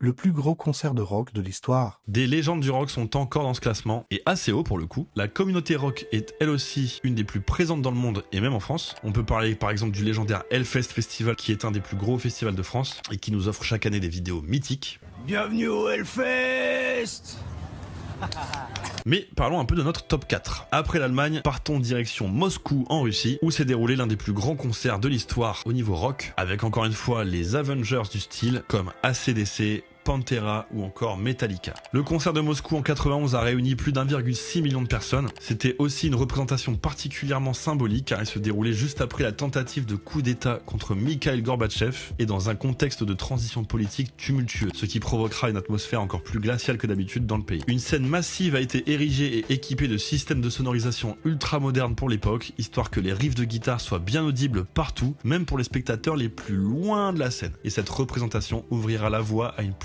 le plus gros concert de rock de l'histoire. Des légendes du rock sont encore dans ce classement, et assez haut pour le coup. La communauté rock est elle aussi une des plus présentes dans le monde, et même en France. On peut parler par exemple du légendaire Hellfest Festival, qui est un des plus gros festivals de France, et qui nous offre chaque année des vidéos mythiques. Bienvenue au Hellfest! Mais parlons un peu de notre top 4. Après l'Allemagne, partons direction Moscou en Russie, où s'est déroulé l'un des plus grands concerts de l'histoire au niveau rock, avec encore une fois les Avengers du style, comme AC/DC, Pantera ou encore Metallica. Le concert de Moscou en 91 a réuni plus d'1,6 million de personnes. C'était aussi une représentation particulièrement symbolique car elle se déroulait juste après la tentative de coup d'état contre Mikhail Gorbatchev et dans un contexte de transition politique tumultueux, ce qui provoquera une atmosphère encore plus glaciale que d'habitude dans le pays. Une scène massive a été érigée et équipée de systèmes de sonorisation ultra modernes pour l'époque, histoire que les riffs de guitare soient bien audibles partout, même pour les spectateurs les plus loin de la scène. Et cette représentation ouvrira la voie à une plus